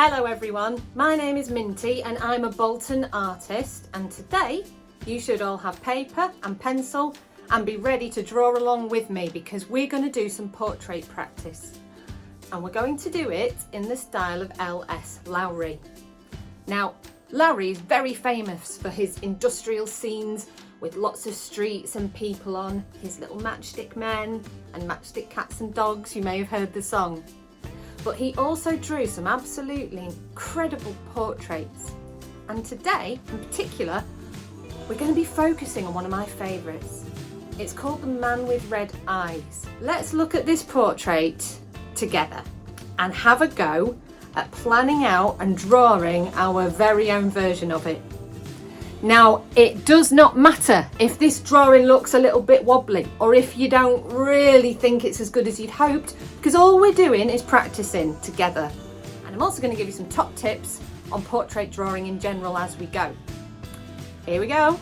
Hello everyone, my name is Minty and I'm a Bolton artist, and today you should all have paper and pencil and be ready to draw along with me because we're going to do some portrait practice. And we're going to do it in the style of L S Lowry. Now, Lowry is very famous for his industrial scenes with lots of streets and people on, his little matchstick men and matchstick cats and dogs. You may have heard the song. But he also drew some absolutely incredible portraits. And today, in particular, we're going to be focusing on one of my favourites. It's called The Man with Red Eyes. Let's look at this portrait together and have a go at planning out and drawing our very own version of it. Now, it does not matter if this drawing looks a little bit wobbly or if you don't really think it's as good as you'd hoped, because all we're doing is practicing together. And I'm also going to give you some top tips on portrait drawing in general as we go. Here we go.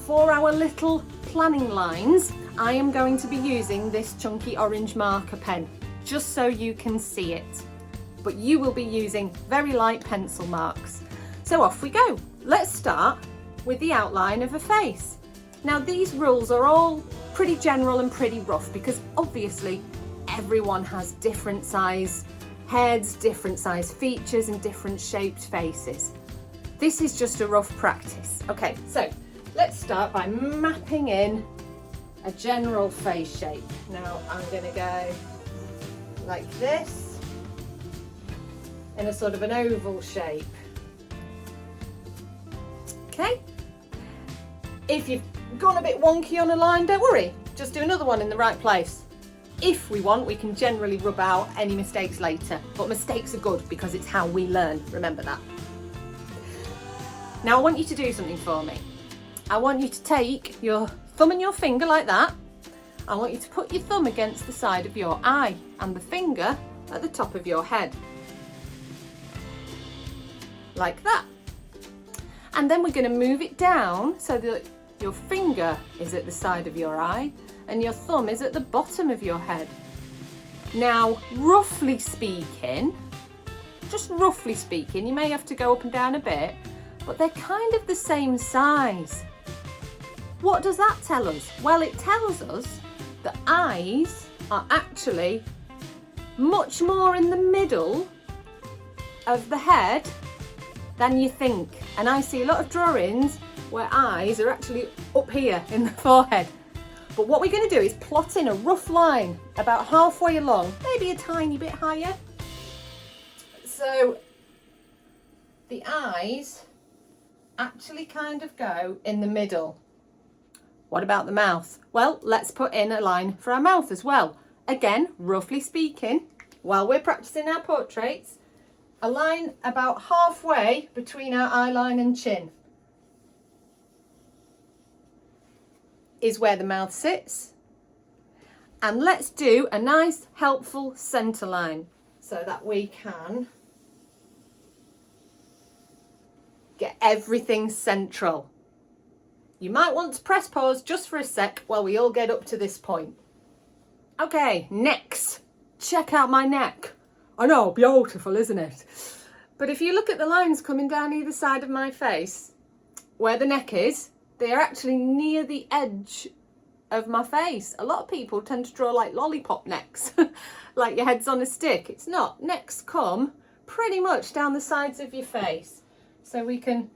For our little planning lines, I am going to be using this chunky orange marker pen, just so you can see it. But you will be using very light pencil marks. So off we go. Let's start with the outline of a face. Now, these rules are all pretty general and pretty rough because obviously everyone has different size heads, different size features and different shaped faces. This is just a rough practice. Okay, so let's start by mapping in a general face shape. Now I'm going to go like this in a sort of an oval shape. Okay, if you've gone a bit wonky on a line, don't worry, just do another one in the right place. If we want, we can generally rub out any mistakes later, but mistakes are good because it's how we learn, remember that. Now I want you to do something for me. I want you to take your thumb and your finger like that. I want you to put your thumb against the side of your eye and the finger at the top of your head. Like that. And then we're going to move it down so that your finger is at the side of your eye and your thumb is at the bottom of your head. Now, roughly speaking, just roughly speaking, you may have to go up and down a bit, but they're kind of the same size. What does that tell us? Well, it tells us that eyes are actually much more in the middle of the head than you think. And I see a lot of drawings where eyes are actually up here in the forehead. But what we're going to do is plot in a rough line about halfway along, maybe a tiny bit higher. So the eyes actually kind of go in the middle. What about the mouth? Well, let's put in a line for our mouth as well. Again, roughly speaking, while we're practicing our portraits, a line about halfway between our eye line and chin is where the mouth sits. And let's do a nice helpful centre line so that we can get everything central. You might want to press pause just for a sec while we all get up to this point. Okay, next, check out my neck. I know, beautiful, isn't it? But if you look at the lines coming down either side of my face, where the neck is, they are actually near the edge of my face. A lot of people tend to draw like lollipop necks, like your head's on a stick. It's not. Necks come pretty much down the sides of your face. So we can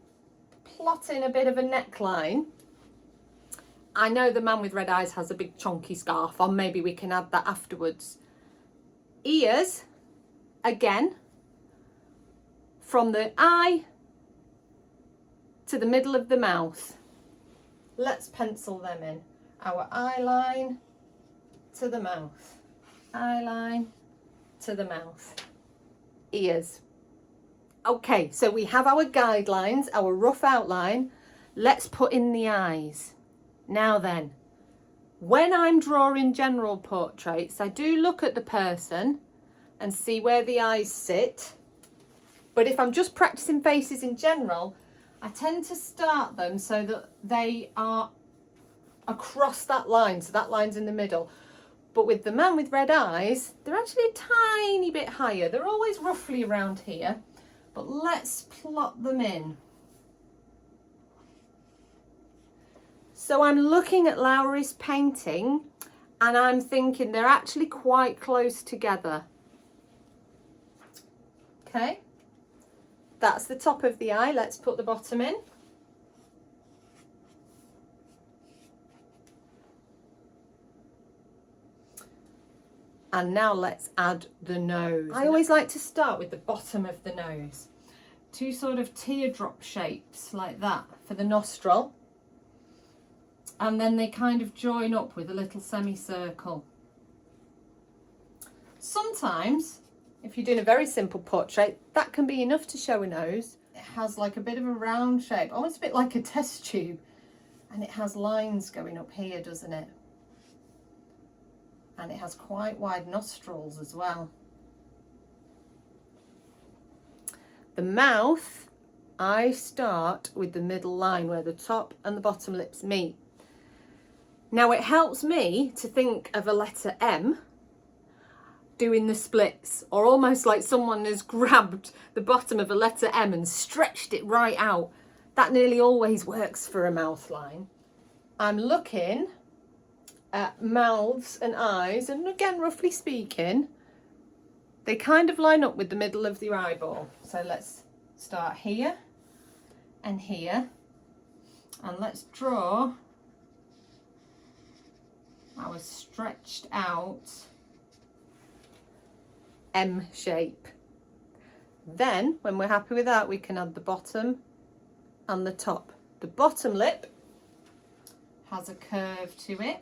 plot in a bit of a neckline. I know the man with red eyes has a big chunky scarf on. Maybe we can add that afterwards. Ears. Again, from the eye to the middle of the mouth. Let's pencil them in. Our eye line to the mouth. Eye line to the mouth. Ears. Okay, so we have our guidelines, our rough outline. Let's put in the eyes. Now then, when I'm drawing general portraits, I do look at the person and see where the eyes sit. But if I'm just practicing faces in general, I tend to start them so that they are across that line, so that line's in the middle. But with the man with red eyes, they're actually a tiny bit higher. They're always roughly around here. But let's plot them in. So I'm looking at Lowry's painting and I'm thinking they're actually quite close together. Okay, that's the top of the eye. Let's put the bottom in. And now let's add the nose. I always like to start with the bottom of the nose. 2 sort of teardrop shapes like that for the nostril. And then they kind of join up with a little semicircle. Sometimes, if you're doing a very simple portrait, that can be enough to show a nose. It has like a bit of a round shape, almost a bit like a test tube. And it has lines going up here, doesn't it? And it has quite wide nostrils as well. The mouth, I start with the middle line where the top and the bottom lips meet. Now it helps me to think of a letter M doing the splits, or almost like someone has grabbed the bottom of a letter M and stretched it right out. That nearly always works for a mouth line. I'm looking at mouths and eyes, and again, roughly speaking, they kind of line up with the middle of the eyeball. So let's start here and here, and let's draw our stretched out M shape. Then when we're happy with that, we can add the bottom and the top. The bottom lip has a curve to it,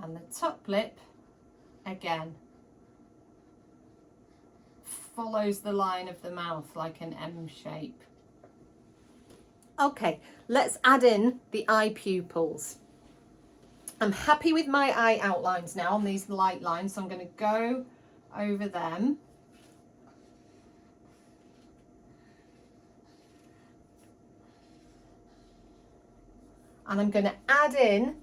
and the top lip again follows the line of the mouth like an M shape. Okay, let's add in the eye pupils. I'm happy with my eye outlines now on these light lines, so I'm going to go over them. And I'm going to add in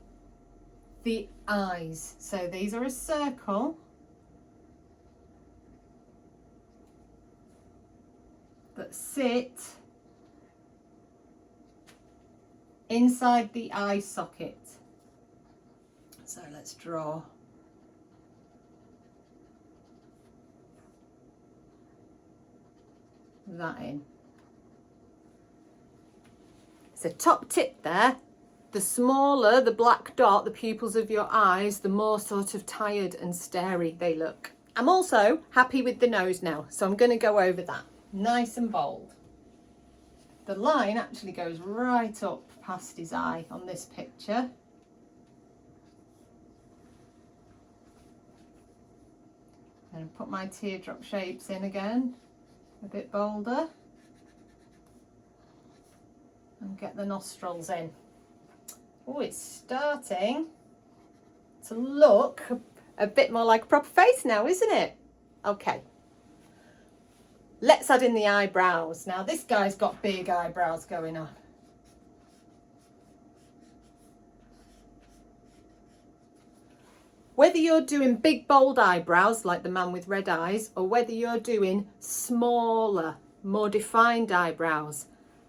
the eyes. So these are a circle that sit inside the eye socket. So let's draw that in. So top tip there, the smaller the black dot, the pupils of your eyes, the more sort of tired and starey they look. I'm also happy with the nose now, so I'm going to go over that nice and bold. The line actually goes right up past his eye on this picture. And put my teardrop shapes in again, a bit bolder, and get the nostrils in. Oh, it's starting to look a bit more like a proper face now, isn't it? Okay, let's add in the eyebrows. Now this guy's got big eyebrows going on. Whether you're doing big bold eyebrows like the man with red eyes, or whether you're doing smaller, more defined eyebrows,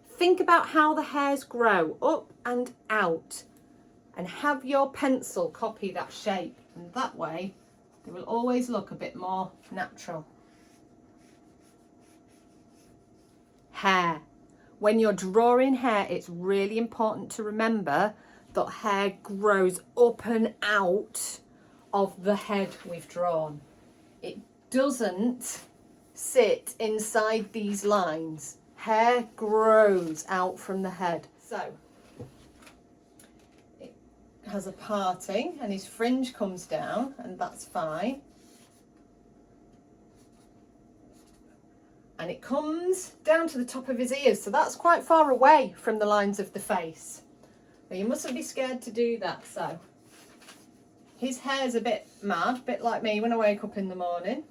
think about how the hairs grow up and out, and have your pencil copy that shape, and that way they will always look a bit more natural. Hair. When you're drawing hair, it's really important to remember that hair grows up and out of the head we've drawn. It doesn't sit inside these lines. Hair grows out from the head. So it has a parting and his fringe comes down, and that's fine. And it comes down to the top of his ears, so that's quite far away from the lines of the face. Now you mustn't be scared to do that. So his hair's a bit mad, a bit like me when I wake up in the morning.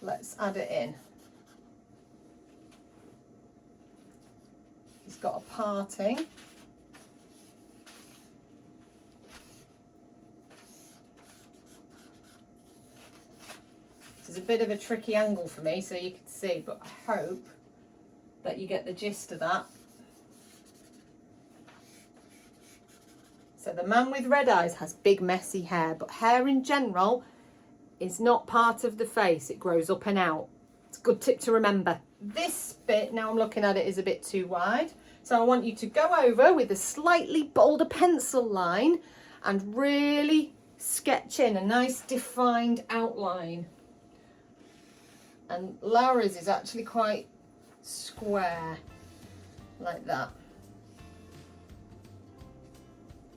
Let's add it in. He's got a parting. is a bit of a tricky angle for me so you can see, but I hope that you get the gist of that. So the man with red eyes has big messy hair, but hair in general is not part of the face. It grows up and out. It's a good tip to remember. This bit, now I'm looking at it, is a bit too wide. So I want you to go over with a slightly bolder pencil line and really sketch in a nice defined outline. And Lowry's is actually quite square, like that.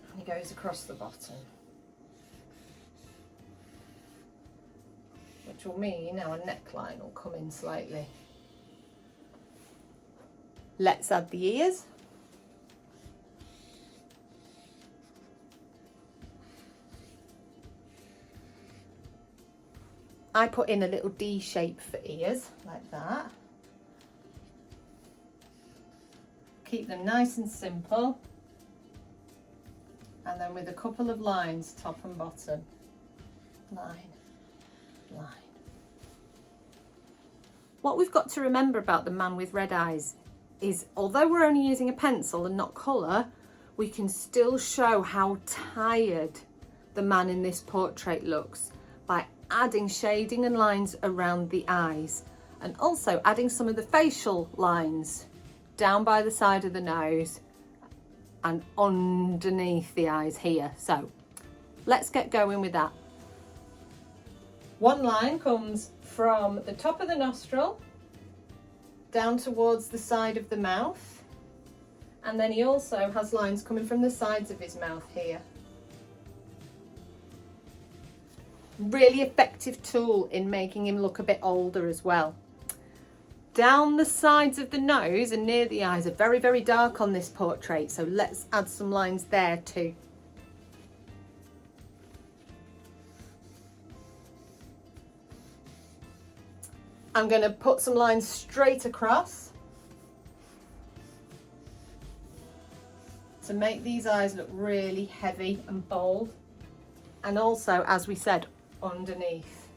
And he goes across the bottom. Which will mean our neckline will come in slightly. Let's add the ears. I put in a little D shape for ears, like that. Keep them nice and simple. And then with a couple of lines, top and bottom. Line, line. What we've got to remember about the man with red eyes is, although we're only using a pencil and not colour, we can still show how tired the man in this portrait looks by adding shading and lines around the eyes, and also adding some of the facial lines down by the side of the nose and underneath the eyes here. So let's get going with that. One line comes from the top of the nostril down towards the side of the mouth, and then he also has lines coming from the sides of his mouth here. Really effective tool in making him look a bit older as well. Down the sides of the nose and near the eyes are very, very dark on this portrait, so let's add some lines there too. I'm going to put some lines straight across to make these eyes look really heavy and bold, and also, as we said, underneath.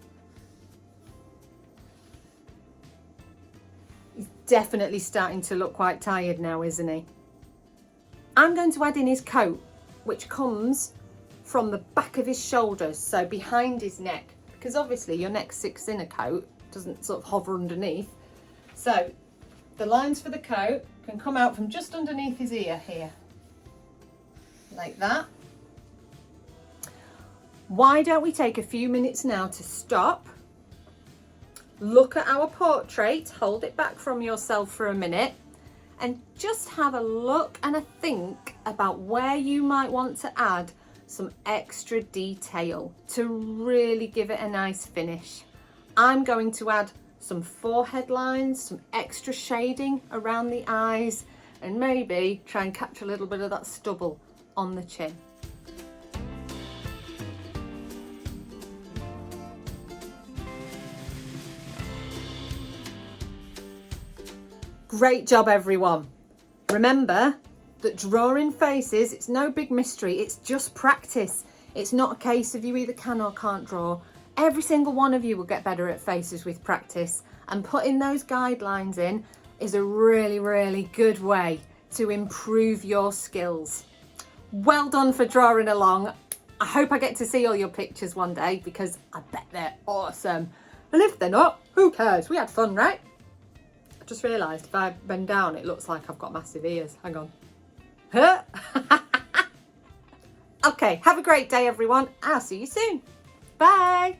He's definitely starting to look quite tired now, isn't he? I'm going to add in his coat, which comes from the back of his shoulders, so behind his neck, because obviously your neck sits in a coat, doesn't sort of hover underneath. So the lines for the coat can come out from just underneath his ear here, like that. Why don't we take a few minutes now to stop, look at our portrait, hold it back from yourself for a minute, and just have a look and a think about where you might want to add some extra detail to really give it a nice finish. I'm going to add some forehead lines, some extra shading around the eyes, and maybe try and catch a little bit of that stubble on the chin. Great job, everyone. Remember that drawing faces, it's no big mystery, it's just practice. It's not a case of you either can or can't draw. Every single one of you will get better at faces with practice, and putting those guidelines in is a really, really good way to improve your skills. Well done for drawing along. I hope I get to see all your pictures one day, because I bet they're awesome. And if they're not, who cares? We had fun, right? I just realised if I bend down, it looks like I've got massive ears. Hang on. Huh? Okay, have a great day, everyone. I'll see you soon. Bye.